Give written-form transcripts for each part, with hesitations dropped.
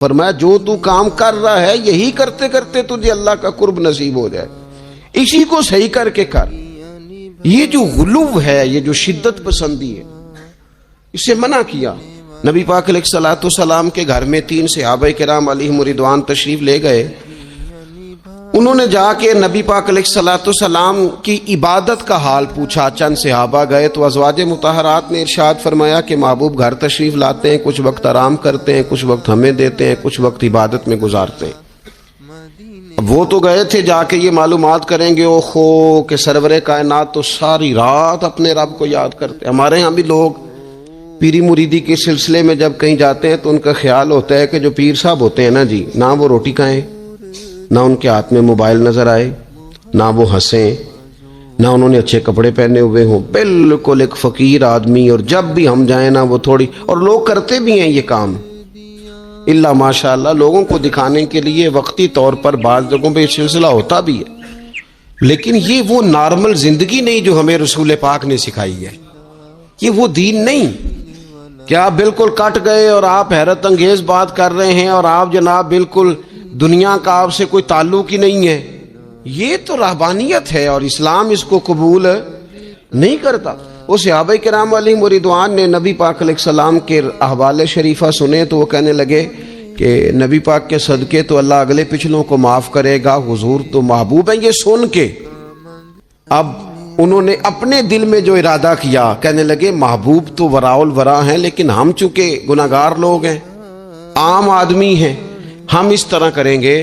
فرمایا جو تو کام کر رہا ہے یہی کرتے کرتے تجھے اللہ کا قرب نصیب ہو جائے، اسی کو صحیح کر کے کر۔ یہ جو غلو ہے، یہ جو شدت پسندی ہے، اسے منع کیا۔ نبی پاک علیہ الصلوۃ والسلام کے گھر میں 3 صحابہ کرام علیہم رضوان تشریف لے گئے۔ انہوں نے جا کے نبی پاک علیہ الصلوۃ والسلام کی عبادت کا حال پوچھا۔ چند صحابہ گئے تو ازواج مطہرات نے ارشاد فرمایا کہ محبوب گھر تشریف لاتے ہیں، کچھ وقت آرام کرتے ہیں، کچھ وقت ہمیں دیتے ہیں، کچھ وقت عبادت میں گزارتے ہیں۔ اب وہ تو گئے تھے جا کے یہ معلومات کریں گے اوہو کہ سرور کائنات تو ساری رات اپنے رب کو یاد کرتے۔ ہمارے ہاں بھی لوگ پیری مریدی کے سلسلے میں جب کہیں جاتے ہیں تو ان کا خیال ہوتا ہے کہ جو پیر صاحب ہوتے ہیں نا جی، نہ وہ روٹی کھائیں، نہ ان کے ہاتھ میں موبائل نظر آئے، نہ وہ ہنسیں، نہ انہوں نے اچھے کپڑے پہنے ہوئے ہوں، بالکل ایک فقیر آدمی، اور جب بھی ہم جائیں نا وہ تھوڑی، اور لوگ کرتے بھی ہیں یہ کام اللہ ماشاء اللہ، لوگوں کو دکھانے کے لیے وقتی طور پر بعض جگہوں پہ یہ سلسلہ ہوتا بھی ہے، لیکن یہ وہ نارمل زندگی نہیں جو ہمیں رسول پاک نے سکھائی ہے، یہ وہ دین نہیں کہ آپ بالکل کٹ گئے اور آپ حیرت انگیز بات کر رہے ہیں اور آپ جناب بالکل دنیا کا آپ سے کوئی تعلق ہی نہیں ہے۔ یہ تو رہبانیت ہے اور اسلام اس کو قبول نہیں کرتا۔ وہ صحابہ کرام علیہم رضوان نے نبی پاک علیہ السلام کے احوال شریفہ سنے تو وہ کہنے لگے کہ نبی پاک کے صدقے تو اللہ اگلے پچھلوں کو معاف کرے گا، حضور تو محبوب ہیں۔ یہ سن کے اب انہوں نے اپنے دل میں جو ارادہ کیا، کہنے لگے محبوب تو وراء الورا ہیں، لیکن ہم چونکہ گناہگار لوگ ہیں، عام آدمی ہیں، ہم اس طرح کریں گے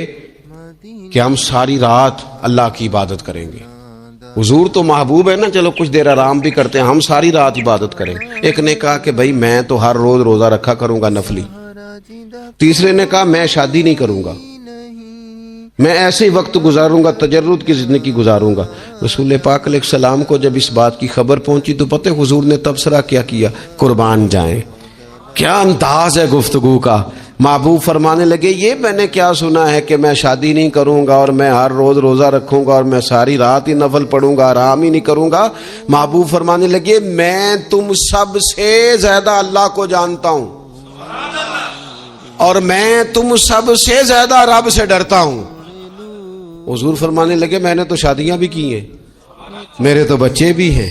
کہ ہم ساری رات اللہ کی عبادت کریں گے۔ حضور تو محبوب ہے نا، چلو کچھ دیر آرام بھی کرتے ہیں، ہم ساری رات عبادت کریں گے۔ ایک نے کہا کہ بھائی میں تو ہر روز روزہ رکھا کروں گا نفلی۔ تیسرے نے کہا میں شادی نہیں کروں گا، میں ایسے ہی وقت گزاروں گا، تجرد کی زندگی گزاروں گا۔ رسول پاک علیہ السلام کو جب اس بات کی خبر پہنچی تو پتہ حضور نے تبصرہ کیا قربان جائیں، کیا انداز ہے گفتگو کا۔ محبوب فرمانے لگے یہ میں نے کیا سنا ہے کہ میں شادی نہیں کروں گا اور میں ہر روز روزہ رکھوں گا اور میں ساری رات ہی نفل پڑھوں گا، آرام ہی نہیں کروں گا۔ محبوب فرمانے لگے میں تم سب سے زیادہ اللہ کو جانتا ہوں اور میں تم سب سے زیادہ رب سے ڈرتا ہوں۔ حضور فرمانے لگے میں نے تو شادیاں بھی کی ہیں، میرے تو بچے بھی ہیں۔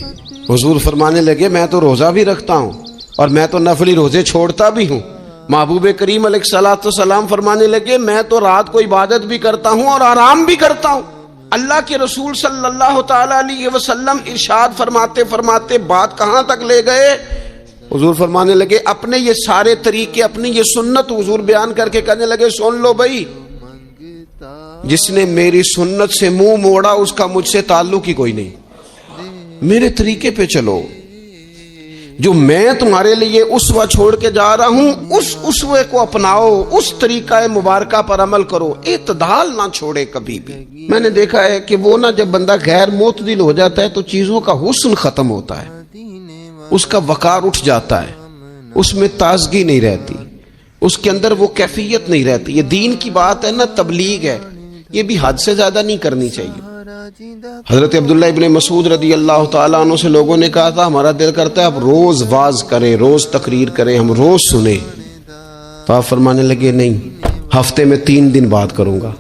حضور فرمانے لگے میں تو روزہ بھی رکھتا ہوں اور میں تو نفلی روزے چھوڑتا بھی ہوں۔ محبوب کریم علیہ الصلوۃ والسلام فرمانے لگے میں تو رات کو عبادت بھی کرتا ہوں اور آرام بھی کرتا ہوں۔ اللہ کے رسول صلی اللہ تعالی علیہ وسلم ارشاد فرماتے فرماتے بات کہاں تک لے گئے؟ حضور فرمانے لگے اپنے یہ سارے طریقے، اپنی یہ سنت حضور بیان کر کے کہنے لگے سن لو بھائی، جس نے میری سنت سے منہ موڑا اس کا مجھ سے تعلق ہی کوئی نہیں، میرے طریقے پہ چلو، جو میں تمہارے لیے اسوہ چھوڑ کے جا رہا ہوں اس اسوے کو اپناؤ، اس طریقہ مبارکہ پر عمل کرو، اعتدال نہ چھوڑے کبھی بھی۔ میں نے دیکھا ہے کہ وہ نہ جب بندہ غیر معتدل ہو جاتا ہے تو چیزوں کا حسن ختم ہوتا ہے، اس کا وقار اٹھ جاتا ہے، اس میں تازگی نہیں رہتی، اس کے اندر وہ کیفیت نہیں رہتی۔ یہ دین کی بات ہے نا، تبلیغ ہے، یہ بھی حد سے زیادہ نہیں کرنی چاہیے۔ حضرت عبداللہ ابن مسعود رضی اللہ تعالیٰ عنہ سے لوگوں نے کہا تھا ہمارا دل کرتا ہے اب روز واز کریں، روز تقریر کریں، ہم روز سنیں، تو آپ فرمانے لگے نہیں، ہفتے میں 3 دن بات کروں گا،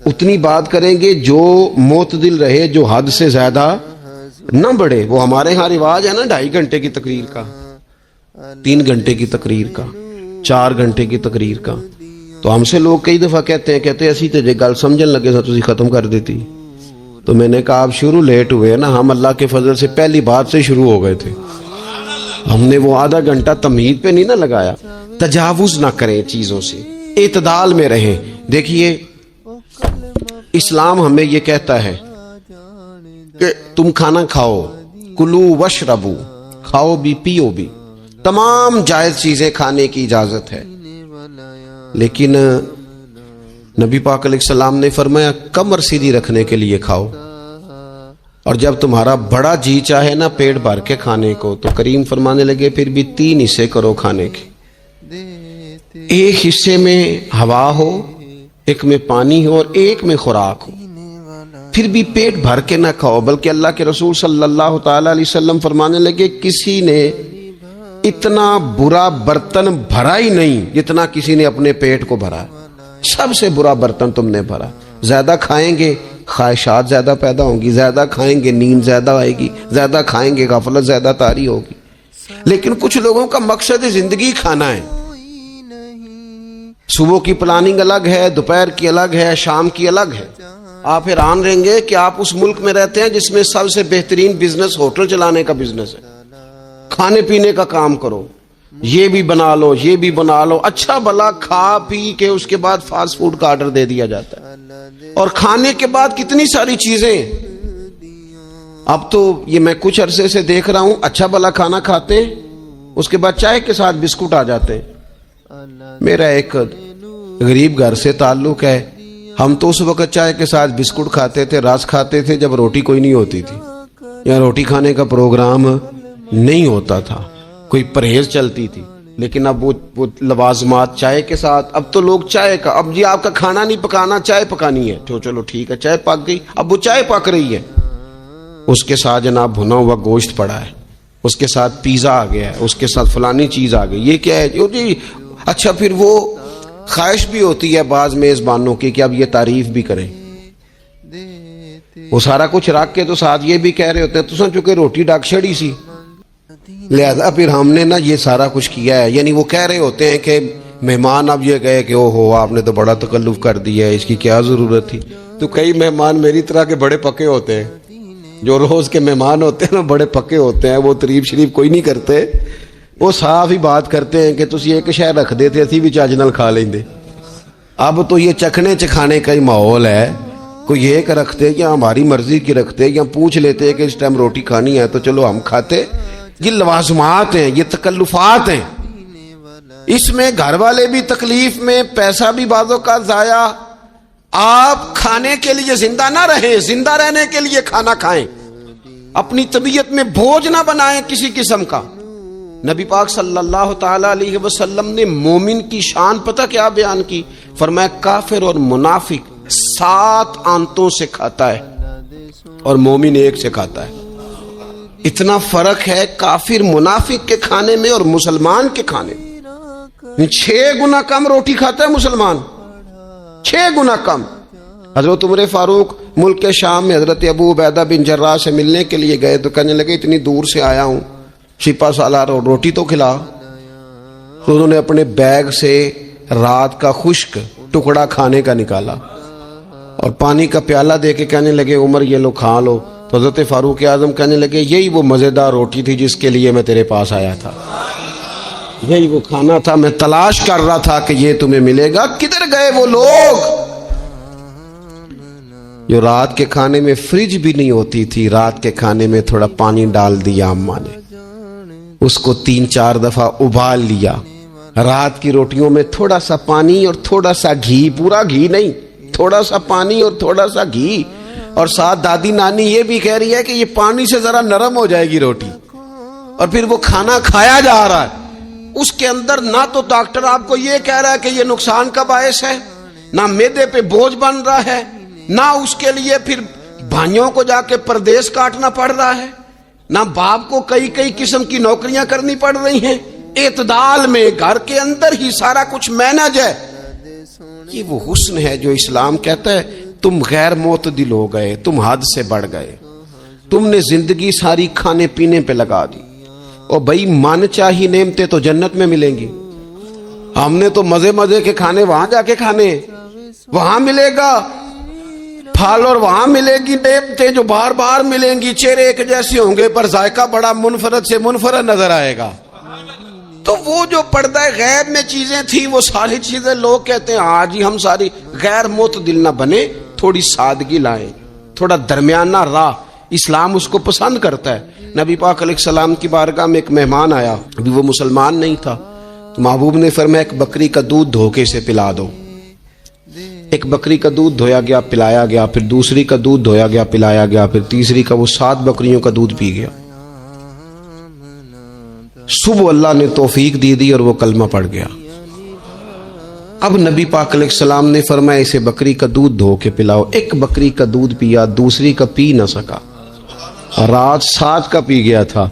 اتنی بات کریں گے جو معتدل رہے، جو حد سے زیادہ نہ بڑھے۔ وہ ہمارے ہاں رواج ہے نا 2.5 گھنٹے کی تقریر کا، 3 گھنٹے کی تقریر کا، 4 گھنٹے کی تقریر کا۔ تو ہم سے لوگ کئی دفعہ کہتے ہیں اسی تے گل سمجھن لگے تو تسی ختم کر دیتی۔ تو میں نے کہا آپ شروع لیٹ ہوئے نا، ہم اللہ کے فضل سے پہلی بات سے شروع ہو گئے تھے، ہم نے وہ آدھا گھنٹہ تمہید پہ نہیں نہ لگایا۔ تجاوز نہ کریں چیزوں سے، اعتدال میں رہیں۔ دیکھیے اسلام ہمیں یہ کہتا ہے کہ تم کھانا کھاؤ، کلو وشربو، کھاؤ بھی پیو بھی، تمام جائز چیزیں کھانے کی اجازت ہے، لیکن نبی پاک علیہ السلام نے فرمایا کمر سیدھی رکھنے کے لیے کھاؤ، اور جب تمہارا بڑا جی چاہے نا پیٹ بھر کے کھانے کو تو کریم فرمانے لگے پھر بھی 3 حصے کرو کھانے کے، ایک حصے میں ہوا ہو، ایک میں پانی ہو اور ایک میں خوراک ہو، پھر بھی پیٹ بھر کے نہ کھاؤ۔ بلکہ اللہ کے رسول صلی اللہ تعالی علیہ وسلم فرمانے لگے کسی نے اتنا برا برتن بھرا ہی نہیں جتنا کسی نے اپنے پیٹ کو بھرا. سب سے برا برتن تم نے بھرا. زیادہ کھائیں گے خواہشات زیادہ پیدا ہوں گی، زیادہ کھائیں گے نیند زیادہ آئے گی، زیادہ کھائیں گے غفلت زیادہ طاری ہوگی. لیکن کچھ لوگوں کا مقصد زندگی کھانا ہے. صبح کی پلاننگ الگ ہے، دوپہر کی الگ ہے، شام کی الگ ہے. آپ حیران رہیں گے کہ آپ اس ملک میں رہتے ہیں جس میں سب سے بہترین بزنس ہوٹل چلانے کا بزنس ہے. کھانے پینے کا کام کرو، یہ بھی بنا لو یہ بھی بنا لو، اچھا بھلا کھا پی کے اس کے بعد فاسٹ فوڈ کا آرڈر دے دیا جاتا ہے. اور کھانے کے بعد کتنی ساری چیزیں. اب تو یہ میں کچھ عرصے سے دیکھ رہا ہوں، اچھا بھلا کھانا کھاتے ہیں اس کے بعد چائے کے ساتھ بسکٹ آ جاتے ہیں. میرا ایک غریب گھر سے تعلق ہے. ہم تو اس وقت چائے کے ساتھ بسکٹ کھاتے تھے، رس کھاتے تھے جب روٹی کوئی نہیں ہوتی تھی یا روٹی کھانے کا پروگرام نہیں ہوتا تھا، کوئی پرہیز چلتی تھی. لیکن اب وہ لوازمات چائے کے ساتھ. اب تو لوگ چائے کا، اب جی آپ کا کھانا نہیں پکانا چائے پکانی ہے تو چلو ٹھیک ہے چائے پک گئی. اب وہ چائے پک رہی ہے، اس کے ساتھ جناب بھنا ہوا گوشت پڑا ہے، اس کے ساتھ پیزا آ گیا ہے، اس کے ساتھ فلانی چیز آ گئی. یہ کیا ہے جی؟ اچھا پھر وہ خواہش بھی ہوتی ہے بعض میزبانوں کی کہ اب یہ تعریف بھی کریں. وہ سارا کچھ رکھ کے تو ساتھ یہ بھی کہہ رہے ہوتے ہیں تو چونکہ روٹی ڈاک چھڑی سی، لہذا پھر ہم نے نا یہ سارا کچھ کیا ہے. یعنی وہ کہہ رہے ہوتے ہیں کہ مہمان اب یہ کہے کہ او ہو آپ نے تو بڑا تکلف کر دیا ہے، اس کی کیا ضرورت تھی. تو کئی مہمان میری طرح کے بڑے پکے ہوتے ہیں، جو روز کے مہمان ہوتے ہیں نا بڑے پکے ہوتے ہیں، وہ تعریف شریف کوئی نہیں کرتے، وہ صاف ہی بات کرتے ہیں کہ تسی ایک شے رکھ دیتے اسی بھی چاج نال کھا لیندے. اب تو یہ چکھنے چکھانے کا ہی ماحول ہے. کوئی ایک رکھتے یا ہماری مرضی کی رکھتے یا پوچھ لیتے کہ اس ٹائم روٹی کھانی ہے تو چلو ہم کھاتے. یہ لوازمات ہیں، یہ تکلفات ہیں. اس میں گھر والے بھی تکلیف میں، پیسہ بھی بعضوں کا ضائع. آپ کھانے کے لیے زندہ نہ رہیں، زندہ رہنے کے لیے کھانا کھائیں. اپنی طبیعت میں بوجھ نہ بنائیں کسی قسم کا. نبی پاک صلی اللہ تعالی علیہ وسلم نے مومن کی شان پتہ کیا بیان کی؟ فرمایا کافر اور منافق 7 آنتوں سے کھاتا ہے اور مومن 1 سے کھاتا ہے. اتنا فرق ہے کافر منافق کے کھانے میں اور مسلمان کے کھانے میں. 6 گنا کم روٹی کھاتا ہے مسلمان، 6 گنا کم. حضرت عمر فاروق ملک کے شام میں حضرت ابو عبیدہ بن جراح سے ملنے کے لیے گئے تو کہنے لگے اتنی دور سے آیا ہوں، شپا سالار روٹی تو کھلا. تو انہوں نے اپنے بیگ سے رات کا خشک ٹکڑا کھانے کا نکالا اور پانی کا پیالہ دے کے کہنے لگے عمر یہ لو کھا لو. تو حضرت فاروق اعظم کہنے لگے یہی وہ مزیدار روٹی تھی جس کے لیے میں تیرے پاس آیا تھا، یہی وہ کھانا تھا، میں تلاش کر رہا تھا کہ یہ تمہیں ملے گا. کدھر گئے وہ لوگ جو رات کے کھانے میں فریج بھی نہیں ہوتی تھی، رات کے کھانے میں تھوڑا پانی ڈال دیا اماں نے، اس کو 3-4 دفعہ ابال لیا. رات کی روٹیوں میں تھوڑا سا پانی اور تھوڑا سا گھی، پورا گھی نہیں، تھوڑا سا پانی اور تھوڑا سا گھی. اور ساتھ دادی نانی یہ بھی کہہ رہی ہے کہ یہ پانی سے ذرا نرم ہو جائے گی روٹی. اور پھر وہ کھانا کھایا جا رہا ہے. اس کے اندر نہ تو ڈاکٹر آپ کو یہ کہہ رہا ہے کہ یہ نقصان کا باعث ہے، نہ معدے پہ بوجھ بن رہا ہے، نہ اس کے لیے پھر بھائیوں کو جا کے پردیس کاٹنا پڑ رہا ہے، نہ باپ کو کئی قسم کی نوکریاں کرنی پڑ رہی ہیں. اعتدال میں گھر کے اندر ہی سارا کچھ مینج ہے. یہ وہ حسن ہے جو اسلام کہتا ہے تم غیر معتدل ہو گئے، تم حد سے بڑھ گئے، تم نے زندگی ساری کھانے پینے پہ لگا دی. اور بھائی من چاہی نعمتیں تو جنت میں ملیں گی. ہم نے تو مزے کے کھانے وہاں جا کے کھانے، وہاں ملے گا پھل اور وہاں ملے گی نعمتیں جو بار بار ملیں گی. چہرے ایک جیسے ہوں گے پر ذائقہ بڑا منفرد سے منفرد نظر آئے گا. تو وہ جو پردہ غیب میں چیزیں تھی وہ ساری چیزیں لوگ کہتے ہیں ہاں جی ہم ساری. غیر معتدل نہ بنے، تھوڑی سادگی لائیں، تھوڑا درمیانہ راہ. اسلام اس کو پسند کرتا ہے. نبی پاک علیہ السلام کی بارگاہ میں ایک مہمان آیا، ابھی وہ مسلمان نہیں تھا، تو محبوب نے فرمایا ایک بکری کا دودھ دھو کے اسے پلا دو. ایک بکری کا دودھ دھویا گیا، پلایا گیا، پھر دوسری کا دودھ دھویا گیا، پلایا گیا، پھر تیسری کا. وہ 7 بکریوں کا دودھ پی گیا. صبح اللہ نے توفیق دی اور وہ کلمہ پڑھ گیا. اب نبی پاک علیہ السلام نے فرمایا اسے بکری کا دودھ دھو کے پلاؤ. ایک بکری کا دودھ پیا، دوسری کا پی نہ سکا. رات 7 کا پی گیا تھا،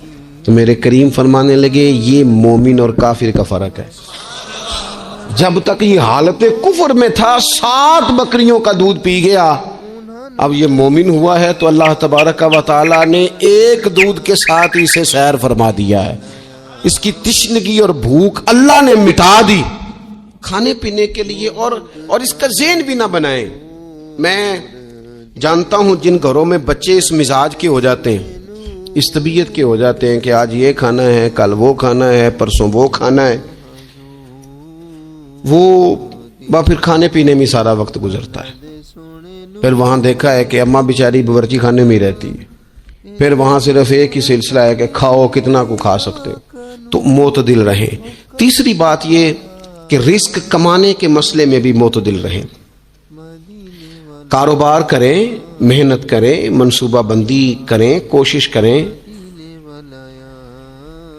تو میرے کریم فرمانے لگے یہ مومن اور کافر کا فرق ہے. جب تک یہ حالت کفر میں تھا 60 بکریوں کا دودھ پی گیا، اب یہ مومن ہوا ہے تو اللہ تبارک و تعالی نے ایک دودھ کے ساتھ اسے سیر فرما دیا ہے. اس کی تشنگی اور بھوک اللہ نے مٹا دی کھانے پینے کے لیے. اور اس کا ذہن بھی نہ بنائیں. میں جانتا ہوں جن گھروں میں بچے اس مزاج کے ہو جاتے ہیں، اس طبیعت کے ہو جاتے ہیں کہ آج یہ کھانا ہے، کل وہ کھانا ہے، پرسوں وہ کھانا ہے، وہ پھر کھانے پینے میں سارا وقت گزرتا ہے. پھر وہاں دیکھا ہے کہ اماں بیچاری باورچی خانے میں رہتی ہے، پھر وہاں صرف ایک ہی سلسلہ ہے کہ کھاؤ کتنا کو کھا سکتے ہو. تو معتدل رہیں. تیسری بات یہ کہ رزق کمانے کے مسئلے میں بھی معتدل رہیں. کاروبار کریں، محنت کریں، منصوبہ بندی کریں، کوشش کریں،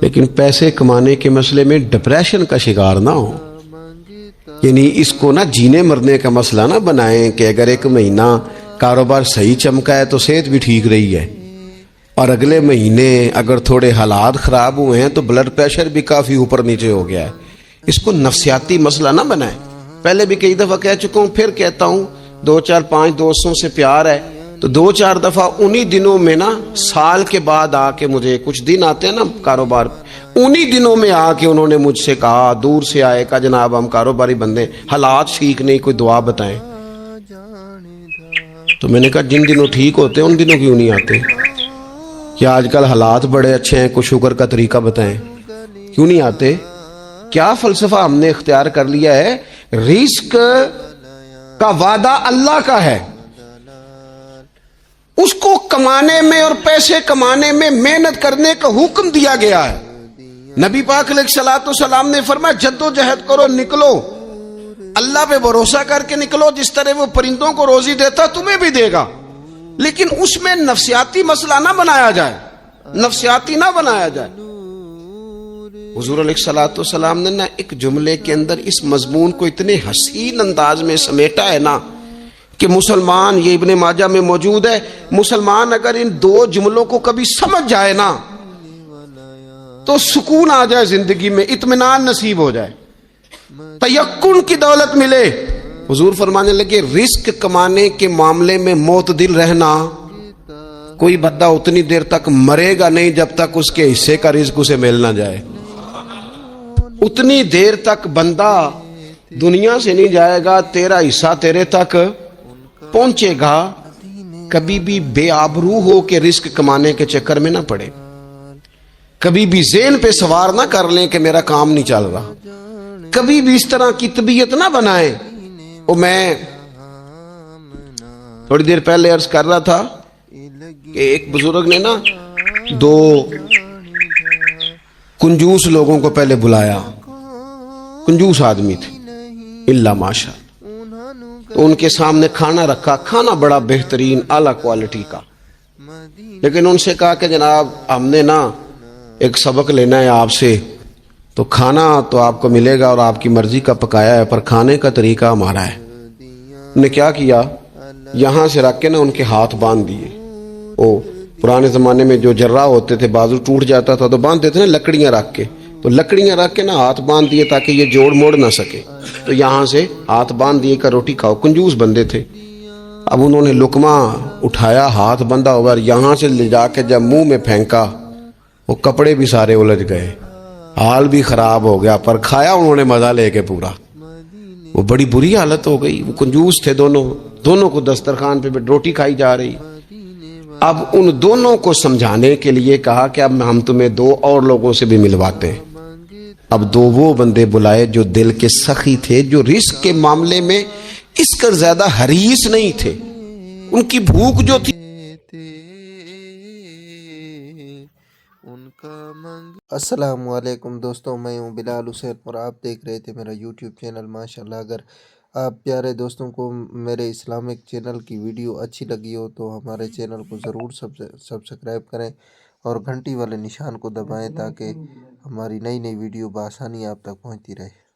لیکن پیسے کمانے کے مسئلے میں ڈپریشن کا شکار نہ ہو. یعنی اس کو نہ جینے مرنے کا مسئلہ نہ بنائیں کہ اگر ایک مہینہ کاروبار صحیح چمکا ہے تو صحت بھی ٹھیک رہی ہے، اور اگلے مہینے اگر تھوڑے حالات خراب ہوئے ہیں تو بلڈ پریشر بھی کافی اوپر نیچے ہو گیا ہے. اس کو نفسیاتی مسئلہ نہ بنائیں. پہلے بھی کئی دفعہ کہہ چکا ہوں، پھر کہتا ہوں، 2-4-5 دوستوں سے پیار ہے تو 2-4 دفعہ انہی دنوں میں نا، سال کے بعد آ کے مجھے کچھ دن آتے ہیں نا کاروبار، انہی دنوں میں آ کے انہوں نے مجھ سے کہا، دور سے آئے، کہا جناب ہم کاروباری بندے، حالات ٹھیک نہیں، کوئی دعا بتائیں. تو میں نے کہا جن دنوں ٹھیک ہوتے ہیں ان دنوں کیوں نہیں آتے؟ کیا آج کل حالات بڑے اچھے ہیں، کچھ شکر کا طریقہ بتائیں، کیوں نہیں آتے؟ کیا فلسفہ ہم نے اختیار کر لیا ہے؟ رزق کا وعدہ اللہ کا ہے، اس کو کمانے میں اور پیسے کمانے میں محنت کرنے کا حکم دیا گیا ہے. نبی پاک علیہ الصلوۃ والسلام نے فرمایا جدوجہد کرو، نکلو، اللہ پہ بھروسہ کر کے نکلو. جس طرح وہ پرندوں کو روزی دیتا تمہیں بھی دے گا، لیکن اس میں نفسیاتی مسئلہ نہ بنایا جائے، نفسیاتی نہ بنایا جائے. حضور علیہ الصلوۃ والسلام نے ایک جملے کے اندر اس مضمون کو اتنے حسین انداز میں سمیٹا ہے نا کہ مسلمان، یہ ابن ماجہ میں موجود ہے، مسلمان اگر ان 2 جملوں کو کبھی سمجھ جائے نا تو سکون آ جائے زندگی میں، اطمینان نصیب ہو جائے، تیقن کی دولت ملے. حضور فرمانے لگے رزق کمانے کے معاملے میں معتدل رہنا. کوئی بندہ اتنی دیر تک مرے گا نہیں جب تک اس کے حصے کا رزق اسے مل نہ جائے. اتنی دیر تک بندہ دنیا سے نہیں جائے گا تیرا حصہ تیرے تک پہنچے گا. کبھی بھی بے آبرو ہو کے رزق کمانے کے چکر میں نہ پڑے. کبھی بھی ذہن پہ سوار نہ کر لیں کہ میرا کام نہیں چل رہا. کبھی بھی اس طرح کی طبیعت نہ بنائیں. اور میں تھوڑی دیر پہلے عرض کر رہا تھا کہ ایک بزرگ نے نا 2 کنجوس لوگوں کو پہلے بلایا، کنجوس آدمی تھے الا ماشاء، تو ان کے سامنے کھانا رکھا، کھانا بڑا بہترین اعلیٰ کوالٹی کا، لیکن ان سے کہا کہ جناب ہم نے نا ایک سبق لینا ہے آپ سے، تو کھانا تو آپ کو ملے گا اور آپ کی مرضی کا پکایا ہے، پر کھانے کا طریقہ ہمارا ہے. انہوں نے کیا کیا، یہاں سے رکھ کے نا ان کے ہاتھ باندھ دیے. او پرانے زمانے میں جو جرہ ہوتے تھے، بازو ٹوٹ جاتا تھا تو باندھ دیتے نا لکڑیاں رکھ کے، تو لکڑیاں رکھ کے نا ہاتھ باندھ دیے تاکہ یہ جوڑ موڑ نہ سکے. تو یہاں سے ہاتھ باندھ دیے کہ روٹی کھاؤ. کنجوس بندے تھے. اب انہوں نے لقمہ اٹھایا، ہاتھ بندھا ہوا، یہاں سے لے جا کے جب منہ میں پھینکا، وہ کپڑے بھی سارے الجھ گئے، حال بھی خراب ہو گیا، پر کھایا انہوں نے مزہ لے کے پورا. وہ بڑی بری حالت ہو گئی. وہ کنجوس تھے دونوں کو دسترخوان پہ روٹی کھائی جا رہی. اب ان دونوں کو سمجھانے کے لیے کہا کہ اب ہم تمہیں 2 اور لوگوں سے بھی ملواتے ہیں. اب 2 وہ بندے بلائے جو دل کے سخی تھے، جو رزق کے معاملے میں اس کا زیادہ حریص نہیں تھے. ان کی بھوک جو تھی. السلام علیکم دوستوں، میں ہوں بلال حسین اور آپ دیکھ رہے تھے میرا یوٹیوب چینل. ماشاءاللہ اگر آپ پیارے دوستوں کو میرے اسلامک چینل کی ویڈیو اچھی لگی ہو تو ہمارے چینل کو ضرور سبسکرائب کریں اور گھنٹی والے نشان کو دبائیں تاکہ ہماری نئی ویڈیو بآسانی آپ تک پہنچتی رہے.